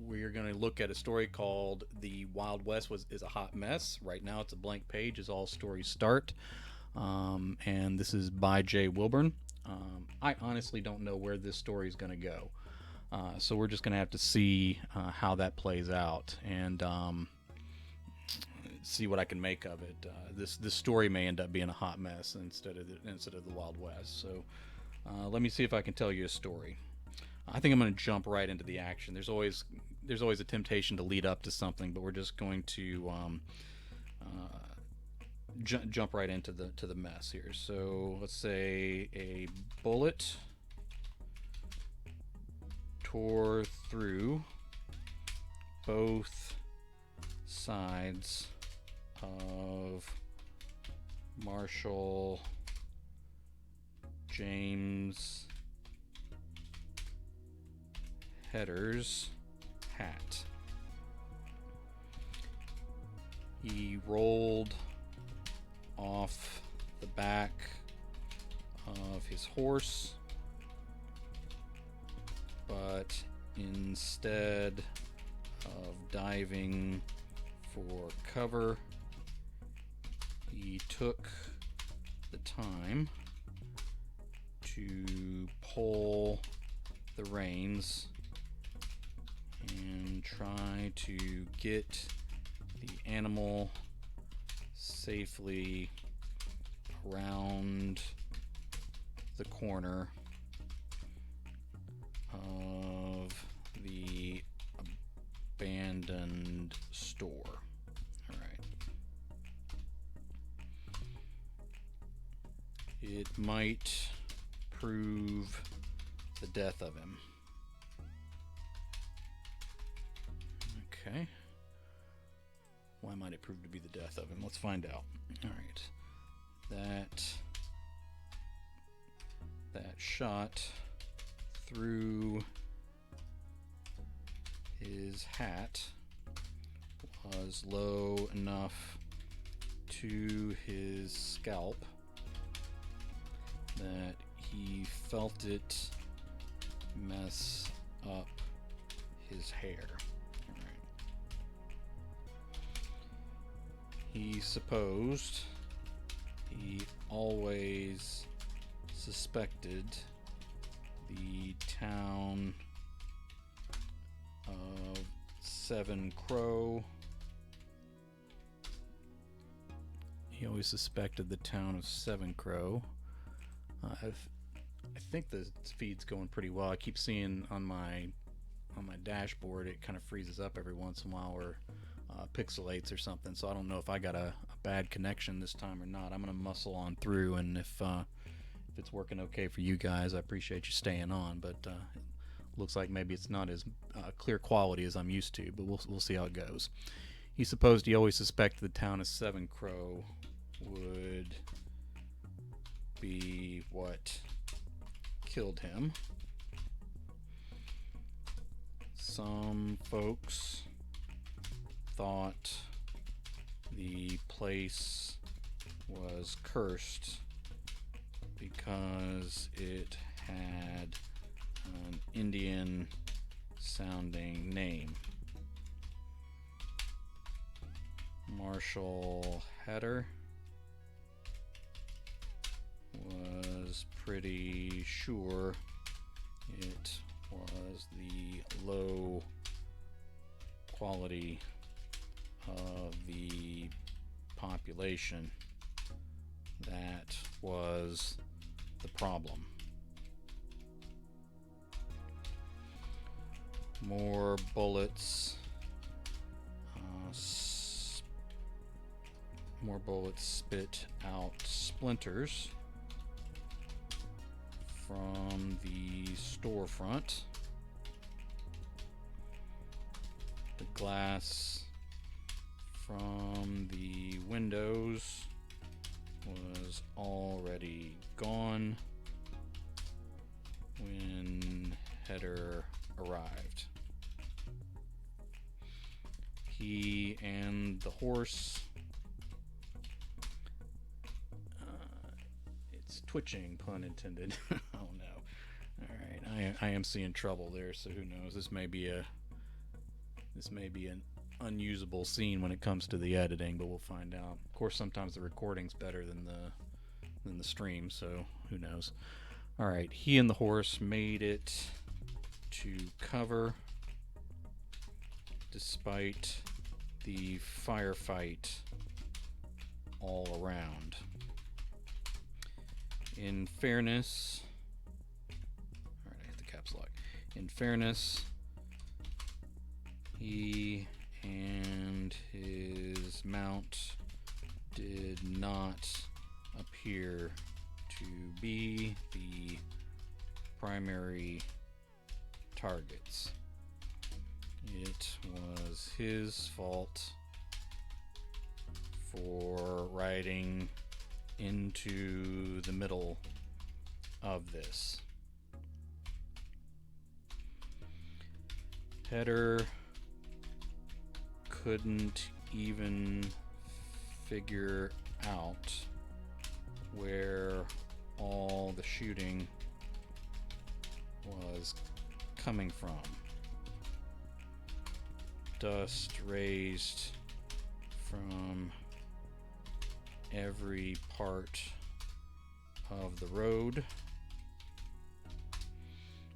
we're going to look at a story called The Wild West is a Hot Mess. Right now it's a blank page as all stories start. And this is by J. Wilburn. I honestly don't know where this story is going to go. So we're just going to have to see how that plays out and see what I can make of it. This story may end up being a hot mess instead of the Wild West. So let me see if I can tell you a story. I think I'm going to jump right into the action. There's always a temptation to lead up to something, but we're just going to jump right into the mess here. So let's say a bullet tore through both sides of Marshall James Hedder's hat. He rolled off the back of his horse, but instead of diving for cover, he took the time to pull the reins and try to get the animal safely around the corner of the abandoned store. All right. It might prove the death of him. Okay. Why might it prove to be the death of him? Let's find out. All right. That shot through his hat was low enough to his scalp that he felt it mess up his hair. All right. He supposed he always suspected the town of Seven Crow. He always suspected the town of Seven Crow. I think the feed's going pretty well. I keep seeing on my dashboard it kind of freezes up every once in a while or pixelates or something. So I don't know if I got a bad connection this time or not. I'm gonna muscle on through, and if it's working okay for you guys, I appreciate you staying on. But it looks like maybe it's not as clear quality as I'm used to. But we'll see how it goes. He supposed he always suspected the town of Seven Crow would be what killed him. Some folks thought the place was cursed because it had an Indian sounding name. Marshall Hatter was pretty sure it was the low quality of the population that was the problem. More bullets. More bullets spit out splinters from the storefront. The glass from the windows was already gone when Hedder arrived. He and the horse, it's twitching, pun intended. Oh no. Alright, I am seeing trouble there, so who knows. This may be a This may be an unusable scene when it comes to the editing, but we'll find out. Of course, sometimes the recording's better than the stream, so who knows. All right, he and the horse made it to cover despite the firefight all around. In fairness, all right, I hit the caps lock. In fairness, he and his mount did not appear to be the primary targets. It was his fault for riding into the middle of this. Header couldn't even figure out where all the shooting was coming from. Dust raised from every part of the road.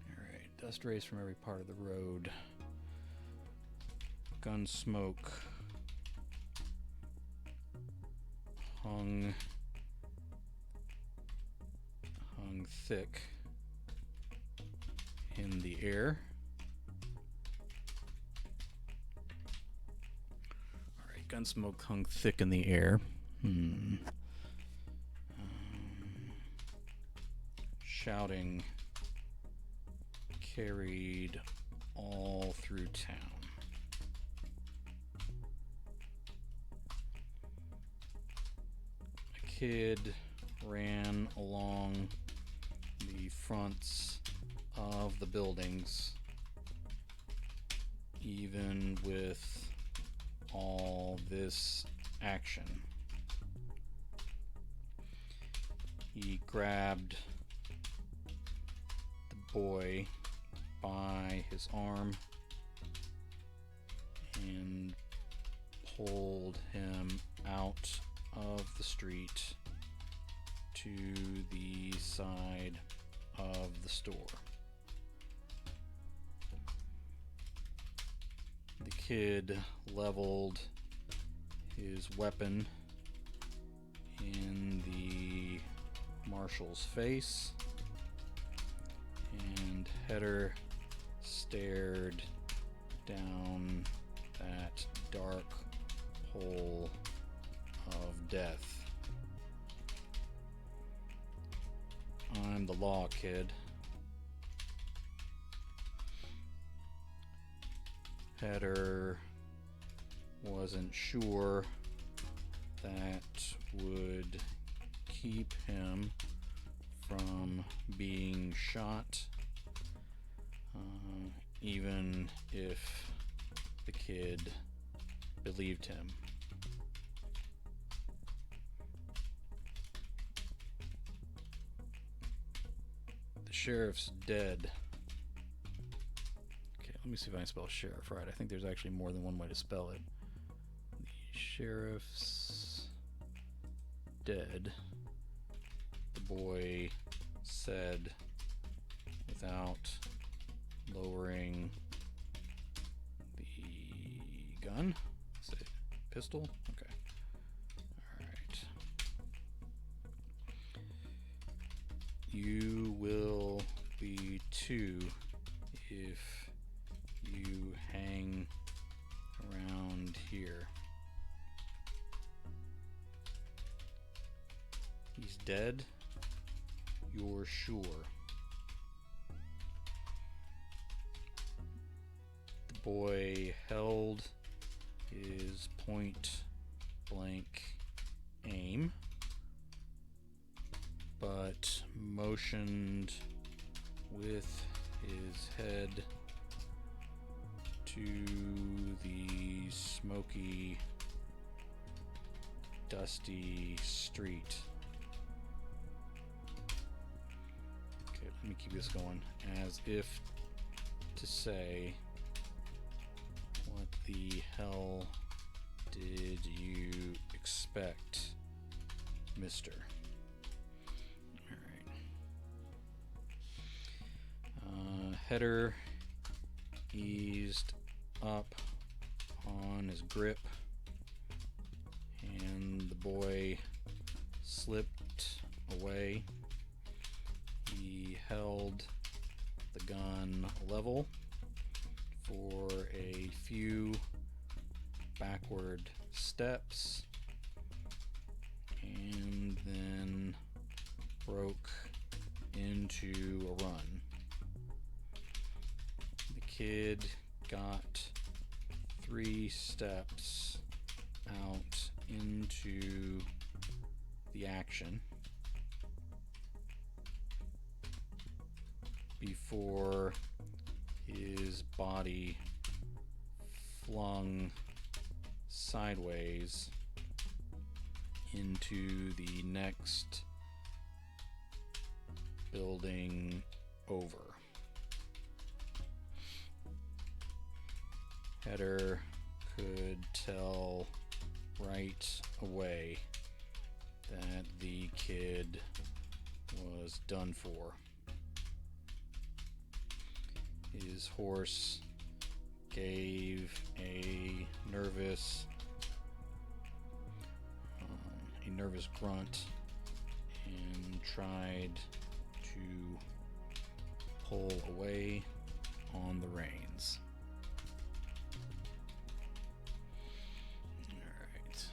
Alright, dust raised from every part of the road. Gun smoke hung thick in the air. Alright, gun smoke hung thick in the air. Shouting carried all through town. A kid ran along the fronts of the buildings, even with all this action. He grabbed the boy by his arm and pulled him out of the street to the side of the store. The kid leveled his weapon in the marshal's face, and Header stared down that dark hole of death. I'm the law, kid. Header wasn't sure that would keep him from being shot, even if the kid believed him. The sheriff's dead. Okay, let me see if I can spell sheriff right. I think there's actually more than one way to spell it. The sheriff's dead, the boy said without lowering the gun. Is it pistol? Okay. Alright. You will be too if you hang around here. He's dead? You're sure? The boy held his point blank aim, but motioned with his head to the smoky, dusty street. Okay, let me keep this going. As if to say, What the hell did you expect, mister? Alright. Header eased up on his grip, and the boy slipped away. He held the gun level for a few backward steps and then broke into a run. The kid got 3 steps out into the action before his body flung sideways into the next building over. Header could tell right away that the kid was done for. His horse gave a nervous grunt and tried to pull away on the reins. Alright.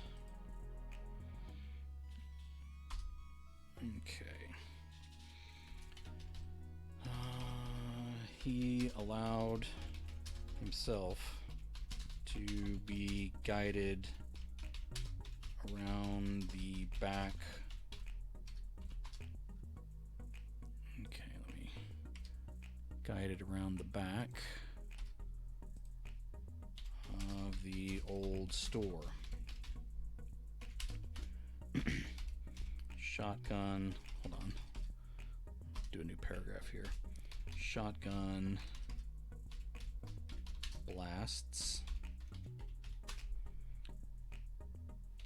Okay. He allowed himself to be guided around the back. Okay, let me guide it around the back of the old store. Shotgun, hold on, do a new paragraph here. Shotgun blasts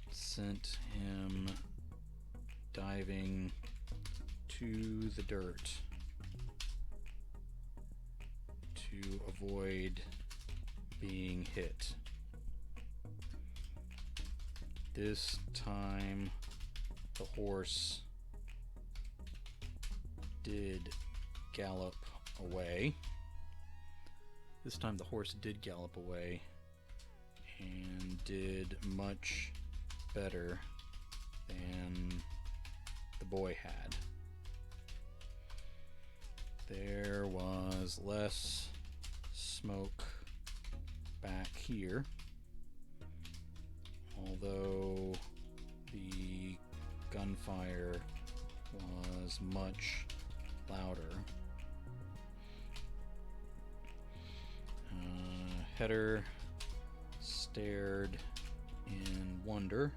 sent him diving to the dirt to avoid being hit. This time the horse did gallop away. This time the horse did gallop away and did much better than the boy had. There was less smoke back here, although the gunfire was much louder. Header stared in wonder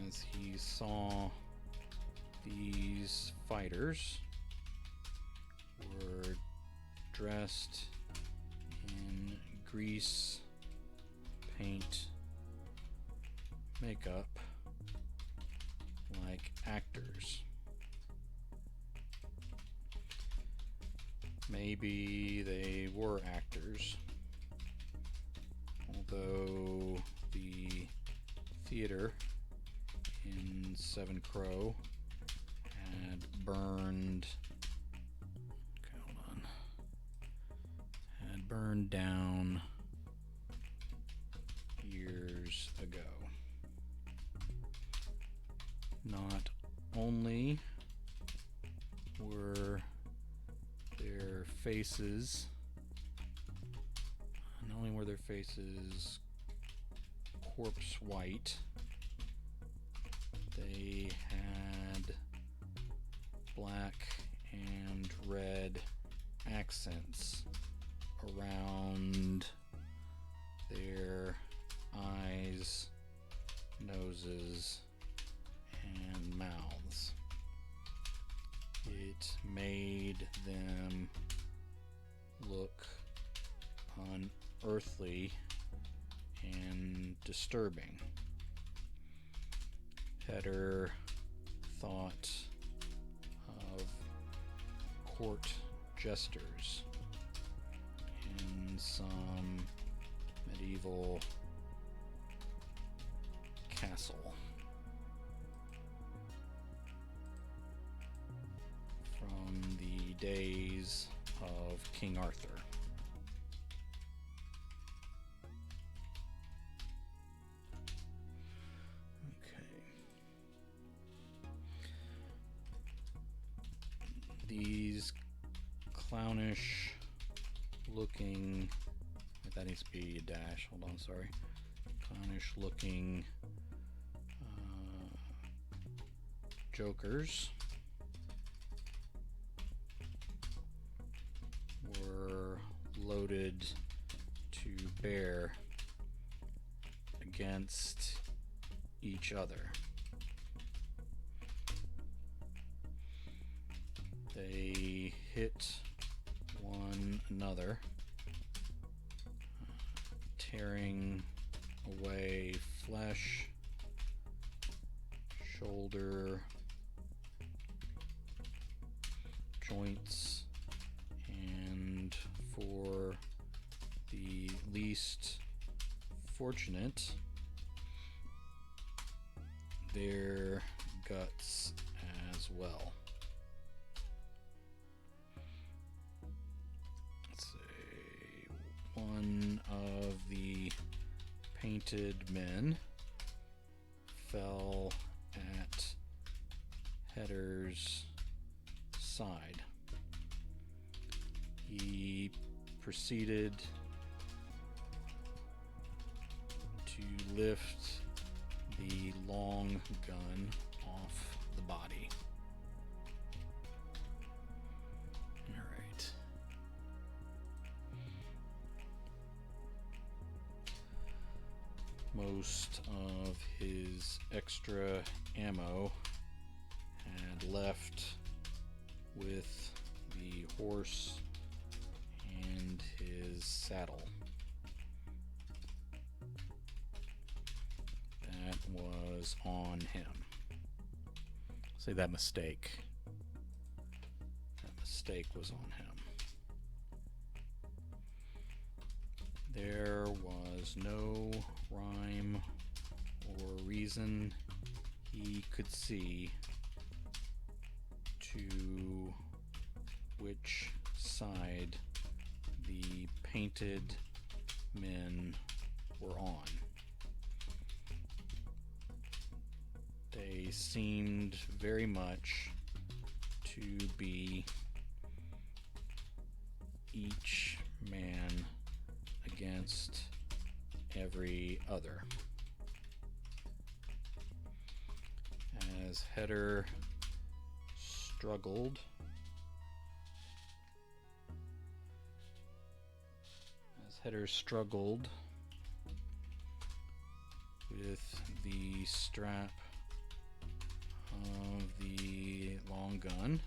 as he saw these fighters were dressed in grease paint makeup like actors. Maybe they were actors, although the theater in Seven Crow had burned, had burned down years ago. Not only were their faces corpse white, they had black and red accents around their eyes, noses, and mouths. It made them look unearthly and disturbing. Header thought of court jesters in some medieval castle from the days of King Arthur. These clownish looking, that needs to be a dash, hold on, sorry. Clownish looking jokers were loaded to bear against each other. They hit one another, tearing away flesh, shoulder, joints, and for the least fortunate, their guts as well. One of the painted men fell at Header's side. He proceeded to lift the long gun off the body. Most of his extra ammo had left with the horse and his saddle. That was on him. Say that mistake. That mistake was on him. There was no rhyme or reason he could see to which side the painted men were on. They seemed very much to be each man against every other. As Header struggled with the strap of the long gun,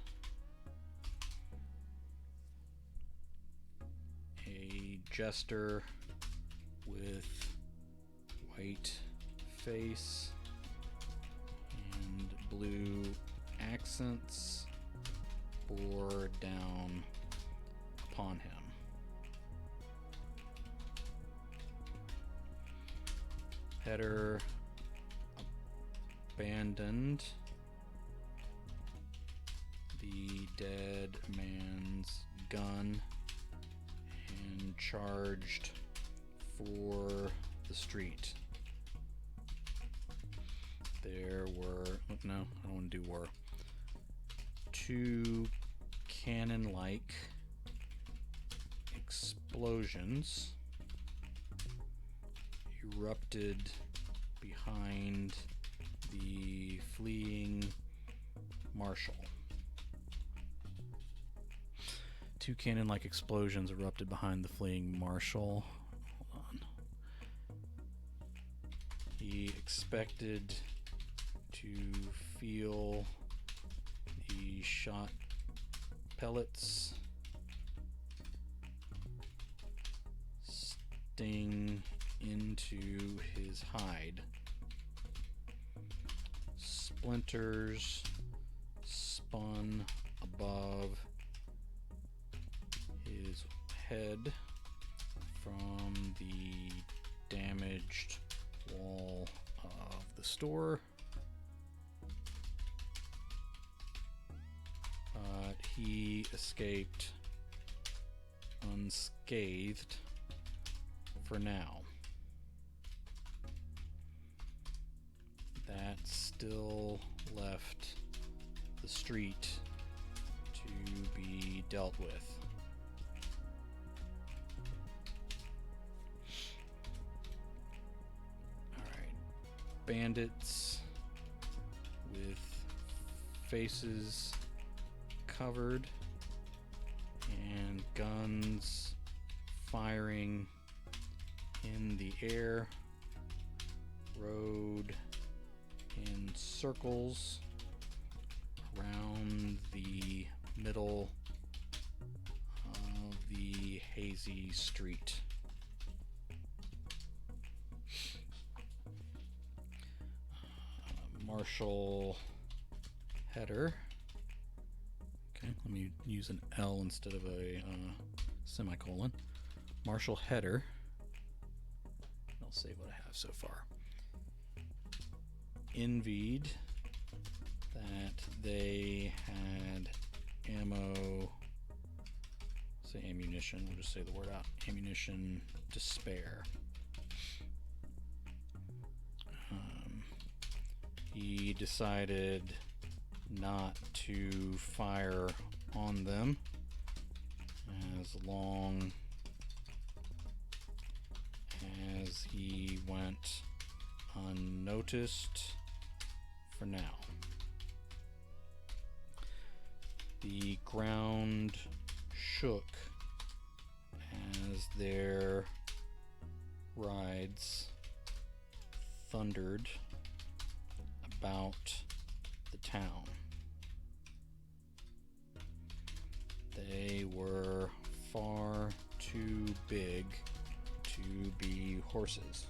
a jester with white face and blue accents bore down upon him. Header abandoned the dead man's gun and charged for the street. There were, no, I don't want to do war. Two cannon-like explosions erupted behind the fleeing marshal. Two cannon-like explosions erupted behind the fleeing marshal. Hold on. He expected to feel the shot pellets sting into his hide. Splinters spun above his head from the damaged wall of the store, but he escaped unscathed for now. That still left the street to be dealt with. Alright. Bandits with faces covered and guns firing in the air rode in circles around the middle of the hazy street. Marshal Header. Okay, let me use an L instead of a semicolon. Marshal Header. I'll save what I have so far. Envied that they had ammunition, we'll just say the word out, ammunition to spare. He decided not to fire on them as long as he went unnoticed for now. The ground shook as their rides thundered about the town. They were far too big to be horses.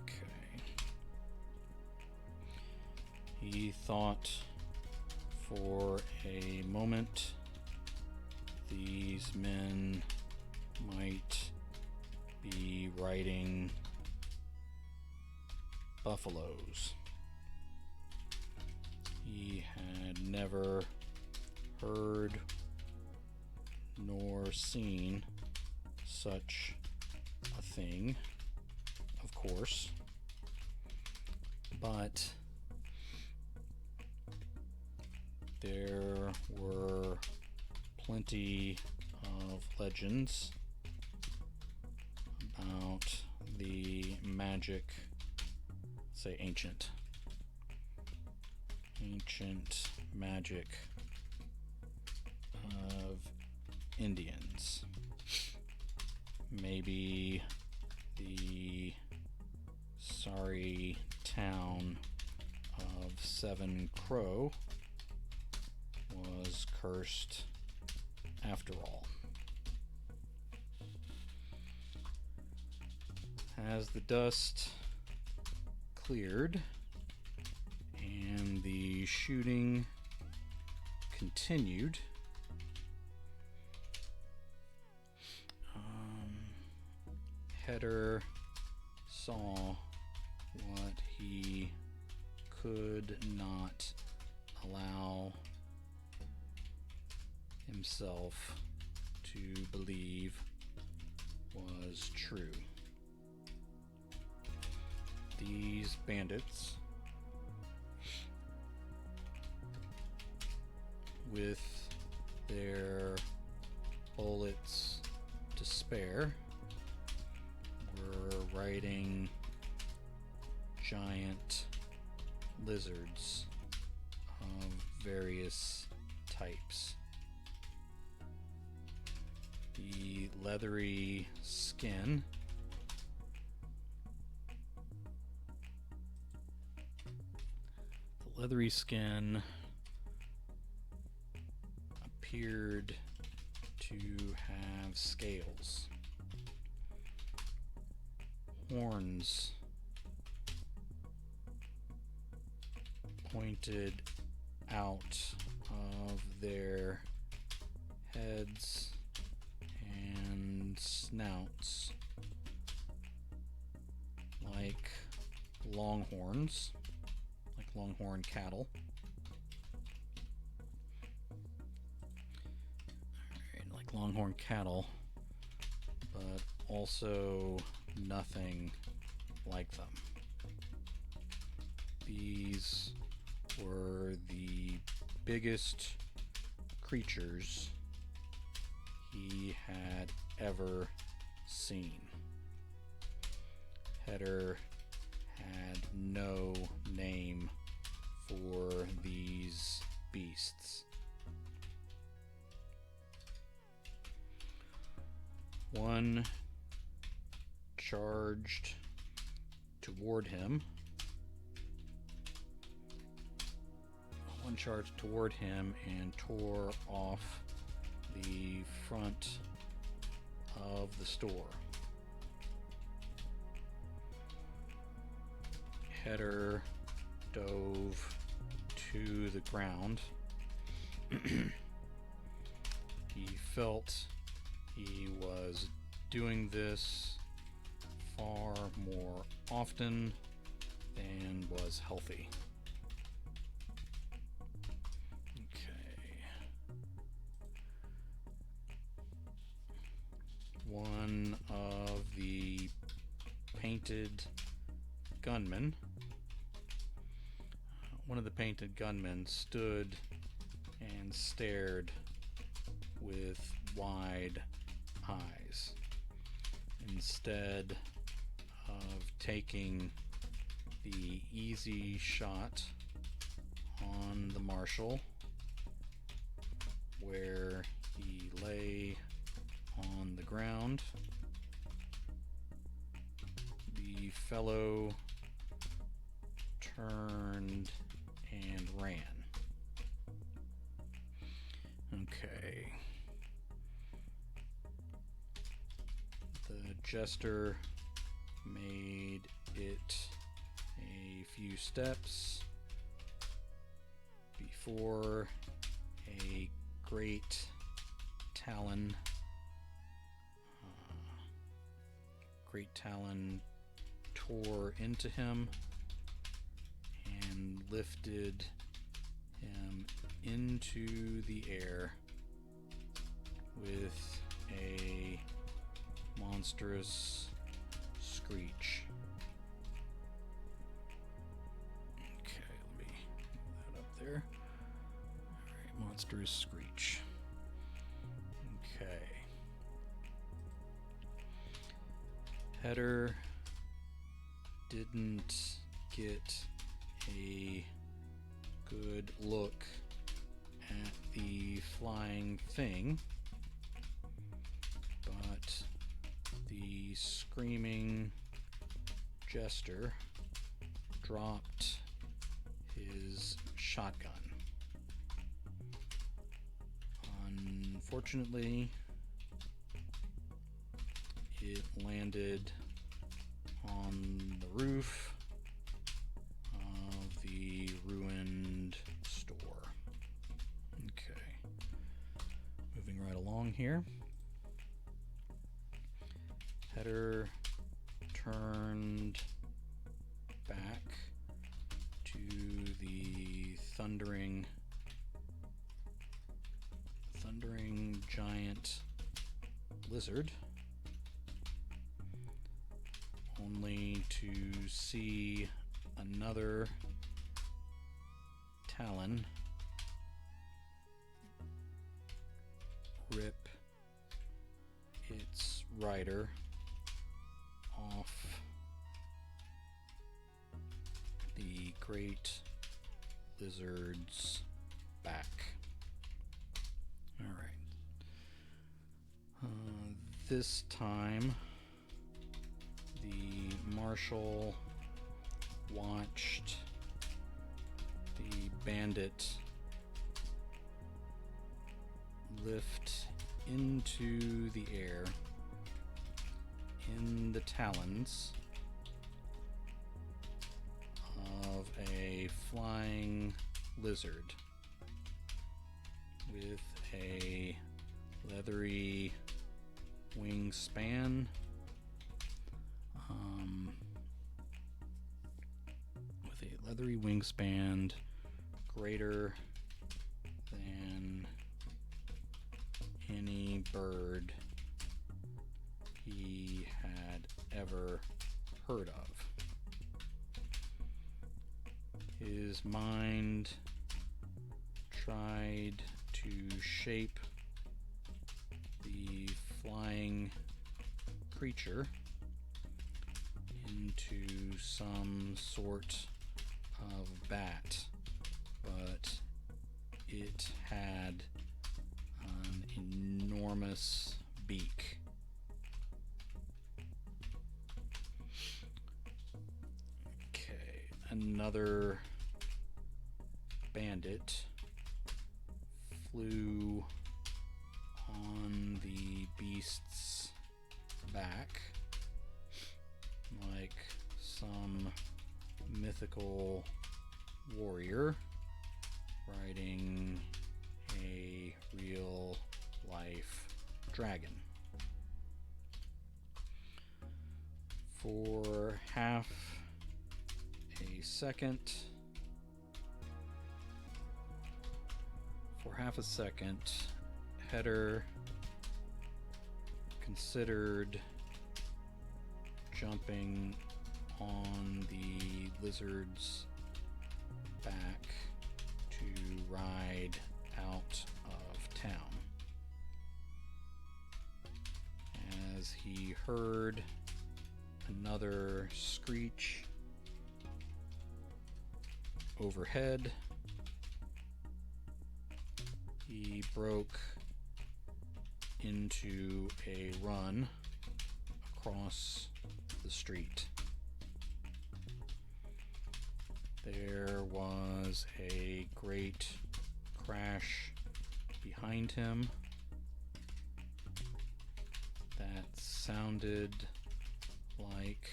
Okay. He thought for a moment these men might be riding buffaloes. He had never heard nor seen such a thing, of course, but there were plenty of legends about the magic, say ancient magic of Indians. Maybe the sorry town of Seven Crow was cursed after all. As the dust cleared and the shooting continued, Header saw what he could not allow himself to believe was true. These bandits, with their bullets to spare, were riding giant lizards of various types. The leathery skin appeared to have scales. horns pointed out of their heads and snouts like longhorns, like longhorn cattle. Alright, like longhorn cattle, but also nothing like them. These were the biggest creatures he had ever seen. Heder had no name for these beasts. One charged toward him. And tore off the front of the store. Heder dove to the ground. He felt he was doing this far more often than was healthy. One of the painted gunmen stood and stared with wide eyes. Instead of taking the easy shot on the marshal, where he lay on the ground, the fellow turned and ran. Okay. The jester made it a few steps before a great talon tore into him and lifted him into the air with a monstrous screech. Okay, let me move that up there. Alright, monstrous screech. Okay. Heder didn't get a good look at the flying thing, but the screaming jester dropped his shotgun. Unfortunately, it landed on the roof of the ruined store. Okay. Moving right along here. Heder turned back to the thundering giant lizard, only to see another talon rip its rider off the great lizard's back. All right. This time, the marshal watched the bandit lift into the air in the talons a flying lizard with a leathery wingspan, greater than any bird he had ever heard of. His mind tried to shape the flying creature into some sort of bat, but it had an enormous beak. Okay, another bandit flew on the beast's back like some mythical warrior riding a real life dragon. For half a second, Header considered jumping on the lizard's back to ride out of town, as he heard another screech overhead. He broke into a run across the street. There was a great crash behind him that sounded like,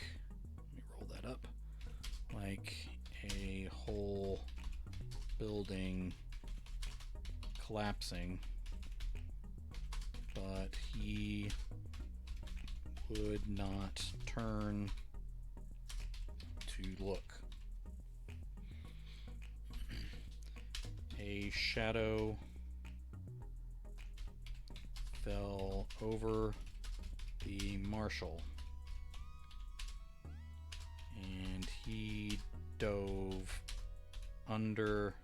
let me roll that up, like a whole building collapsing, but he would not turn to look. A shadow fell over the marshal, and he dove under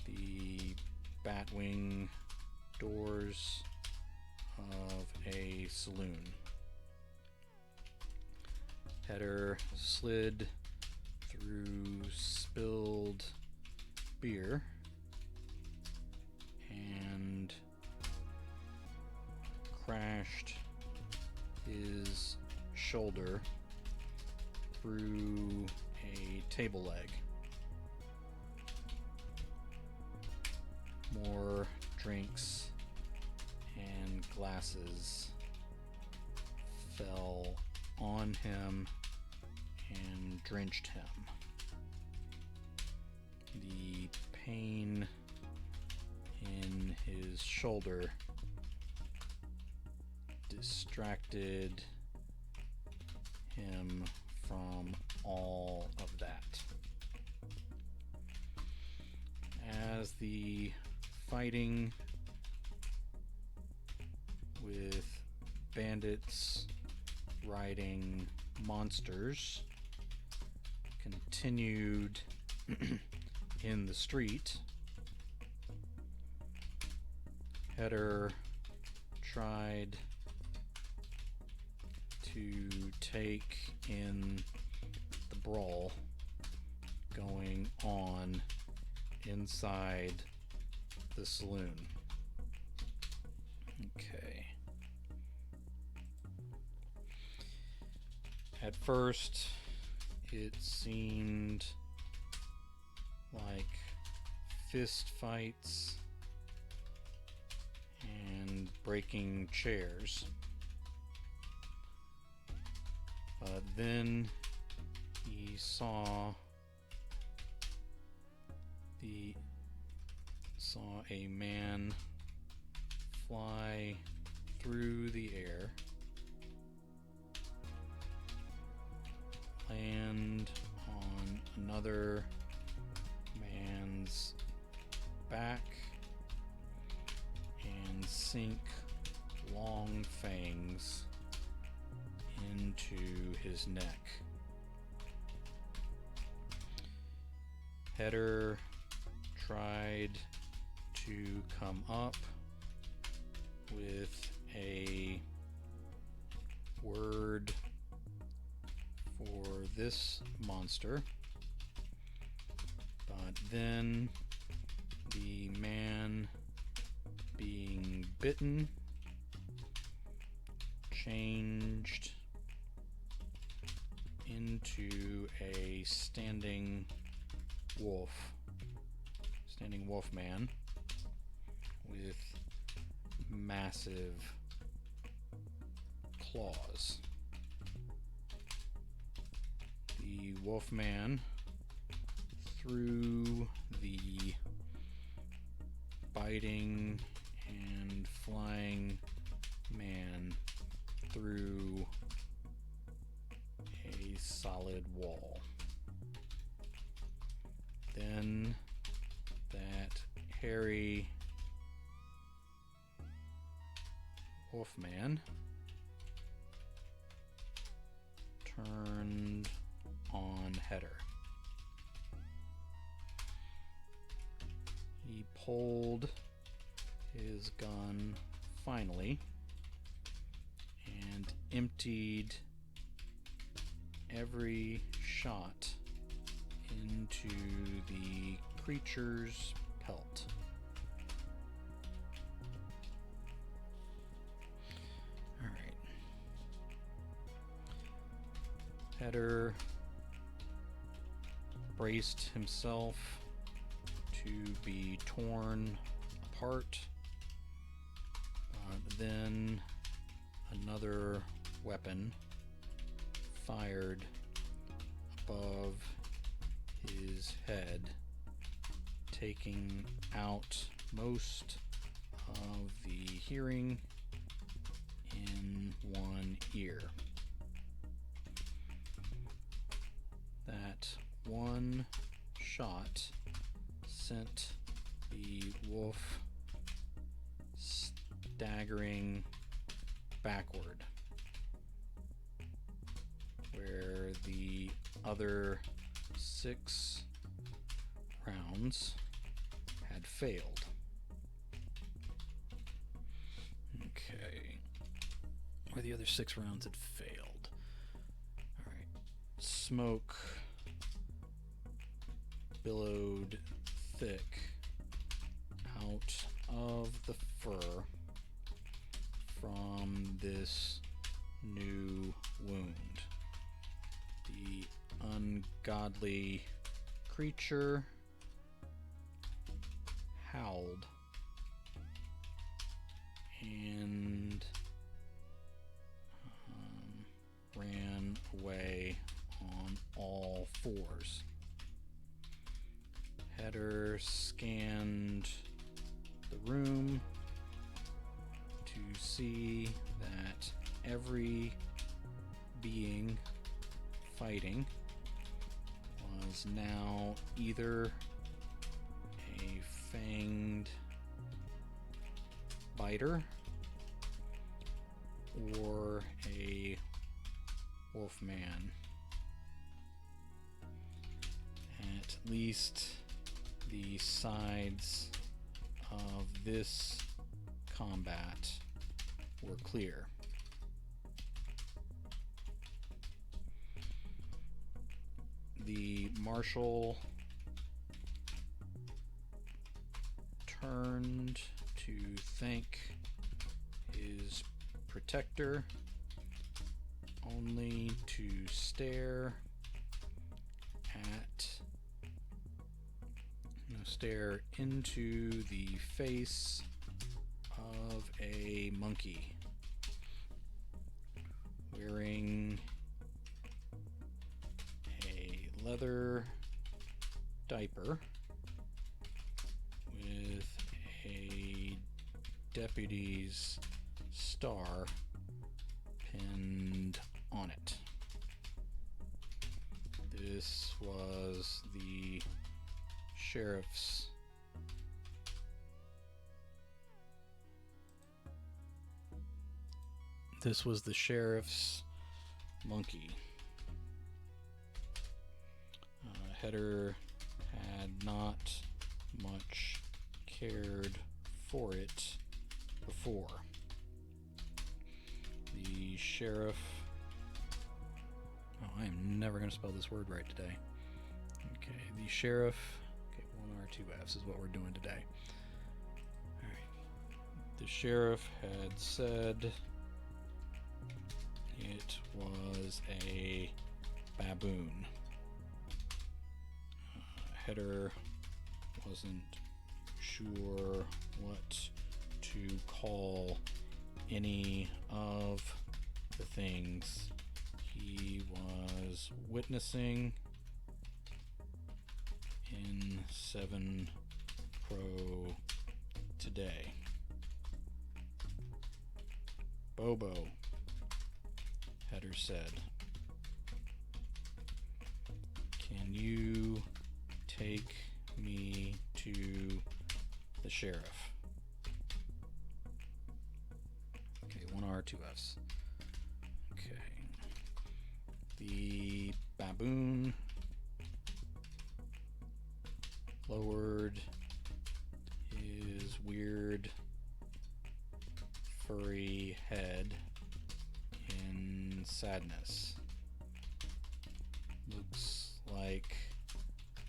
the batwing doors of a saloon. Header slid through spilled beer and crashed his shoulder through a table leg. More drinks and glasses fell on him and drenched him. The pain in his shoulder distracted him from all of that. As the fighting with bandits riding monsters continued in the street, Header tried to take in the brawl going on inside the saloon. Okay. At first, it seemed like fist fights and breaking chairs. But then he saw saw a man fly through the air, land on another man's back, and sink long fangs into his neck. Header tried to come up with a word for this monster, but then the man being bitten changed into a standing wolf man with massive claws. The wolf man threw the biting and flying man through a solid wall. Then that hairy wolfman turned on Header. He pulled his gun finally and emptied every shot into the creature's pelt. Alright. Header braced himself to be torn apart, but then another weapon fired above his head, taking out most of the hearing in one ear. That one shot sent the wolf staggering backward, where the other 6 rounds had failed. Okay. Where the other 6 rounds had failed. Alright. Smoke billowed thick out of the fur from this new wound. The ungodly creature howled and ran away on all 4s. Header scanned the room to see that every being fighting was now either a fanged biter or a wolfman. At least the sides of this combat were clear. The marshal turned to thank his protector, only to stare into the face of a monkey wearing a leather diaper deputy's star pinned on it. This was the sheriff's monkey. Header had not much cared for it before. The sheriff... Oh, I am never going to spell this word right today. Okay, the sheriff... Okay, 1 R, 2 F's is what we're doing today. Alright. The sheriff had said it was a baboon. Header wasn't sure what to call any of the things he was witnessing in 7 Crow today. Bobo, Header said. Can you take me to the sheriff? Okay, 1 R, 2 F's. Okay. The baboon lowered his weird furry head in sadness. Looks like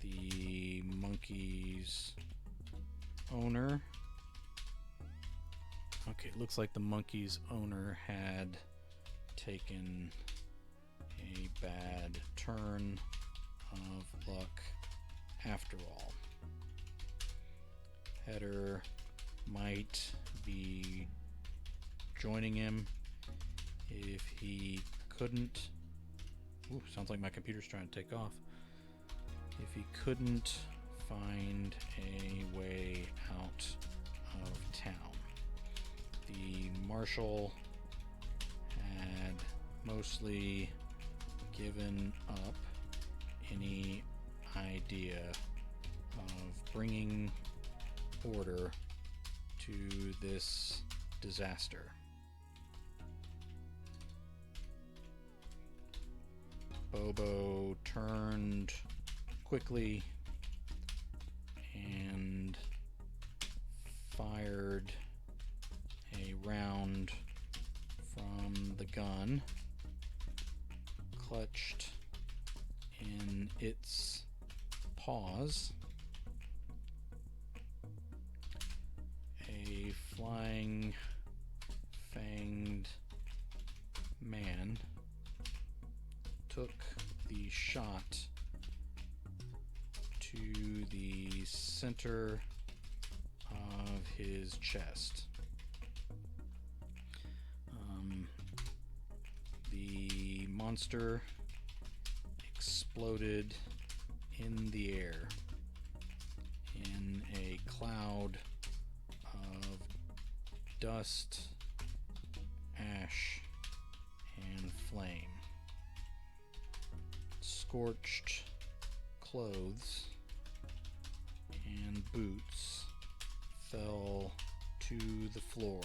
the monkey's owner. Okay, it looks like the monkey's owner had taken a bad turn of luck after all. Header might be joining him if he couldn't. Ooh, sounds like my computer's trying to take off. If he couldn't find a way out of town. The marshal had mostly given up any idea of bringing order to this disaster. Bobo turned quickly and fired a round from the gun, clutched in its paws. A flying fanged man took the shot to the center of his chest. The monster exploded in the air in a cloud of dust, ash, and flame. Scorched clothes and boots fell to the floor,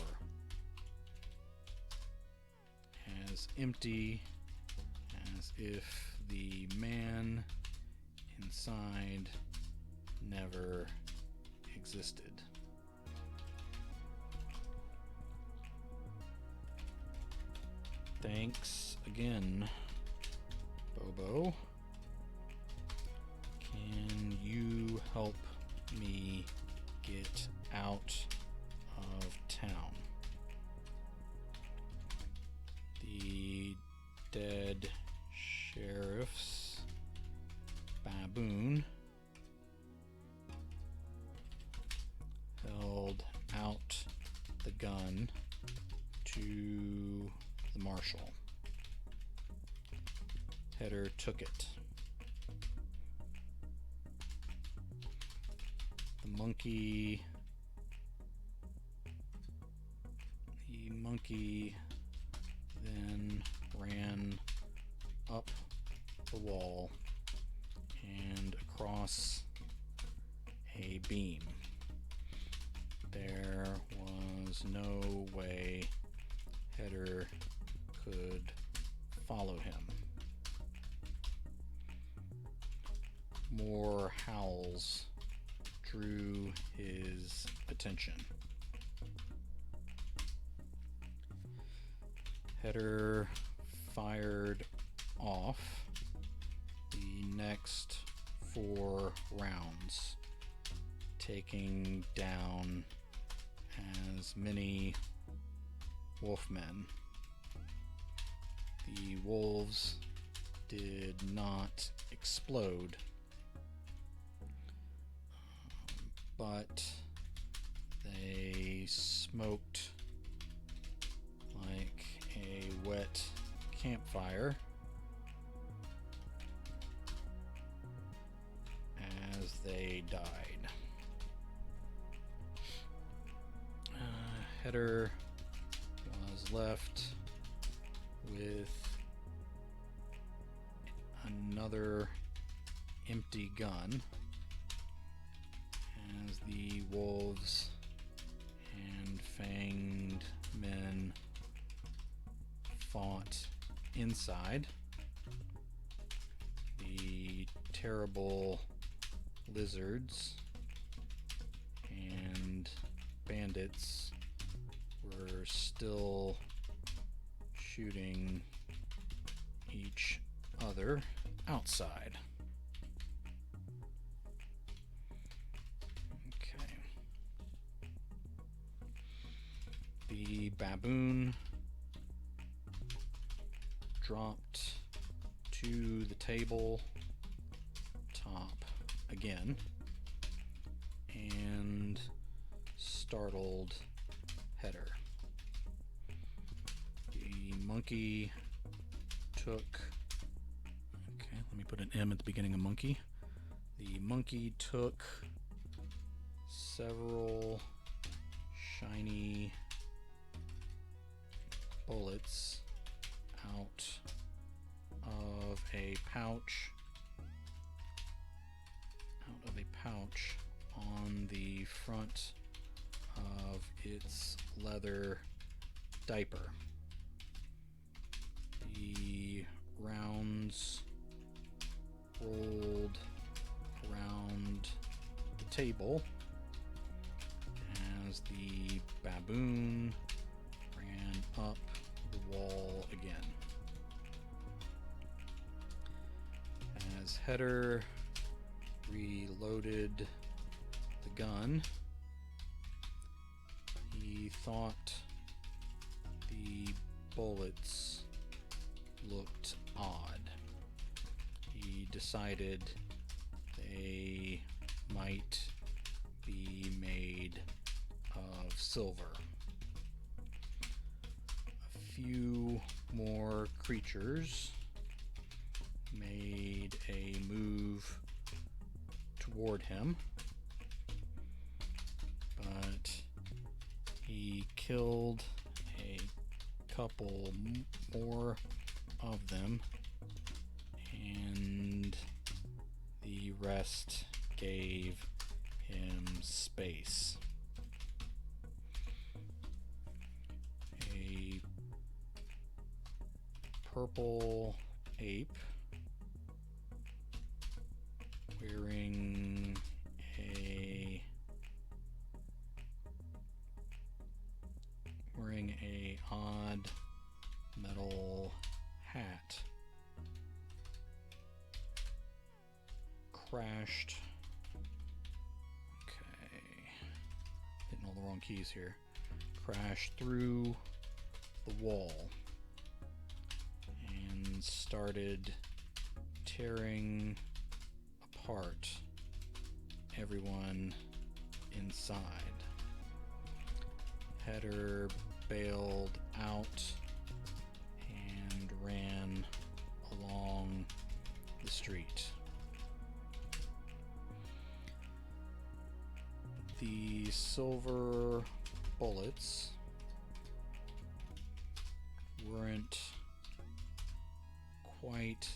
as empty as if the man inside never existed. Thanks again, Bobo. Can you help me get out of town? The dead sheriff's baboon held out the gun to the marshal. Header took it. The monkey monkey then ran up the wall and across a beam. There was no way Header could follow him. More howls drew his attention. Header fired off the next 4 rounds, taking down as many wolfmen. The wolves did not explode, but they smoked like a wet campfire as they died. Header was left with another empty gun as the wolves and fanged men fought inside. The terrible lizards and bandits were still shooting each other outside. Okay. The baboon dropped to the table top again and startled Header. The monkey took, okay, let me put an M at the beginning of monkey. The monkey took several shiny bullets out of a pouch on the front of its leather diaper. The rounds rolled around the table as the baboon ran up the wall again. As Header reloaded the gun, he thought the bullets looked odd. He decided they might be made of silver. A few more creatures made a move toward him, but he killed a couple more of them, and the rest gave him space. A purple ape wearing a odd metal hat crashed. Okay, hitting all the wrong keys here. Crashed through the wall and started tearing apart everyone inside. Header bailed out and ran along the street. The silver bullets weren't quite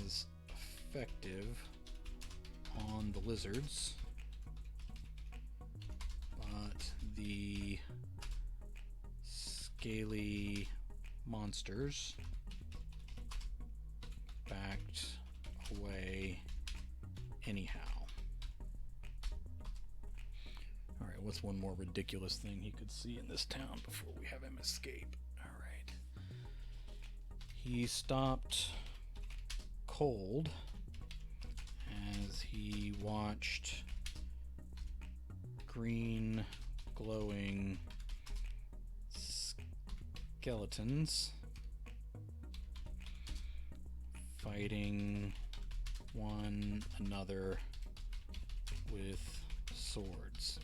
as effective on the lizards, but the scaly monsters backed away anyhow. Alright, what's one more ridiculous thing he could see in this town before we have him escape? Alright. He stopped cold as he watched green glowing skeletons fighting one another with swords.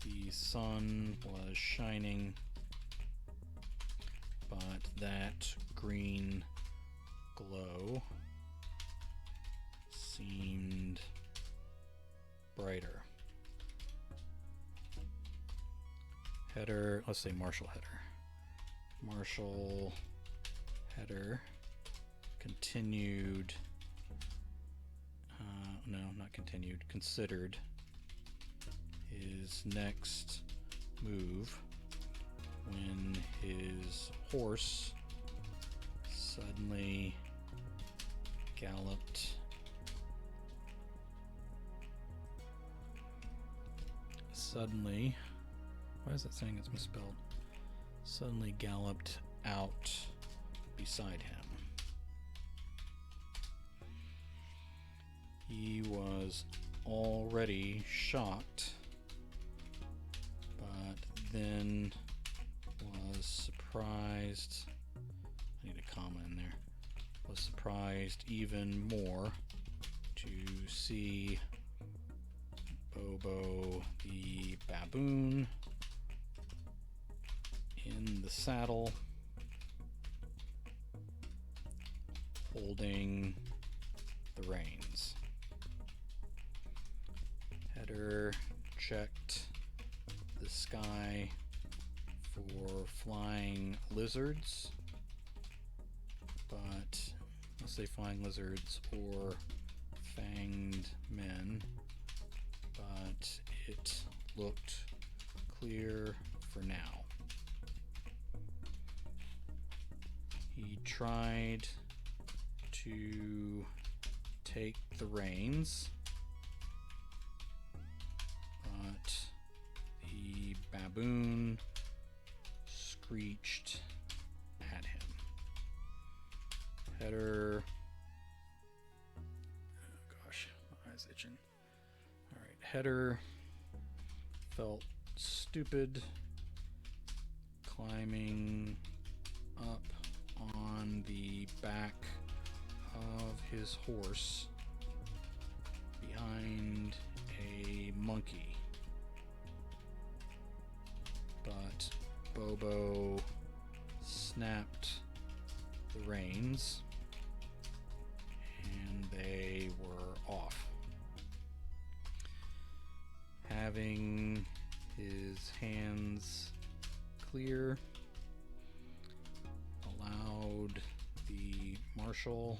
The sun was shining, but that green glow seemed brighter. Let's say Marshall Header continued, considered his next move when his horse suddenly galloped why is it saying it's misspelled? Suddenly galloped out beside him. He was already shocked, but then was surprised. I need a comma in there. Was surprised even more to see Bobo the baboon in the saddle, holding the reins. Header checked the sky for flying lizards, but let's say flying lizards or fanged men, but it looked clear for now. He tried to take the reins, but the baboon screeched at him. Header, oh gosh, my eye's itching. Alright, Header felt stupid climbing up on the back of his horse behind a monkey. But Bobo snapped the reins and they were off. Having his hands clear allowed the marshal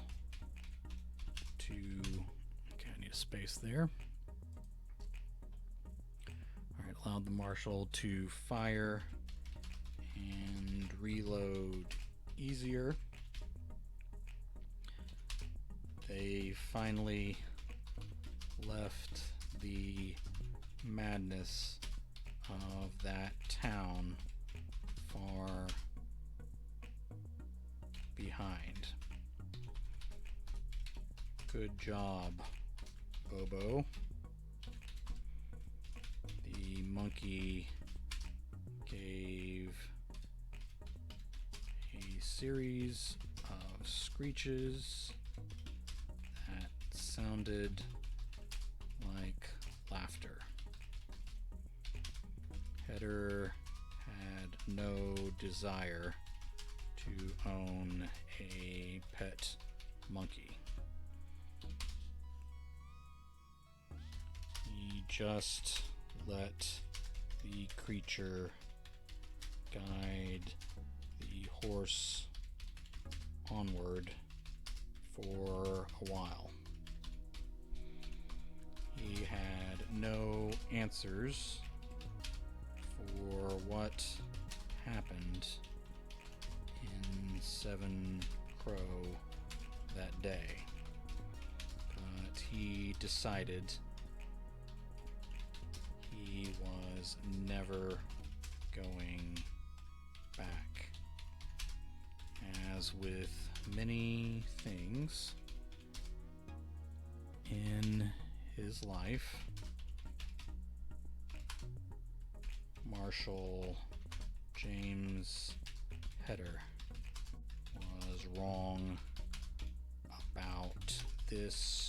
to, okay, I need a space there. Alright, allowed the marshal to fire and reload easier. They finally left the madness of that town far behind. Good job, Bobo. The monkey gave a series of screeches that sounded like laughter. Header had no desire to own a pet monkey. He just let the creature guide the horse onward for a while. He had no answers for what happened in Seven Crow that day, but he decided he was never going back. As with many things in his life, Marshal James Heder was wrong about this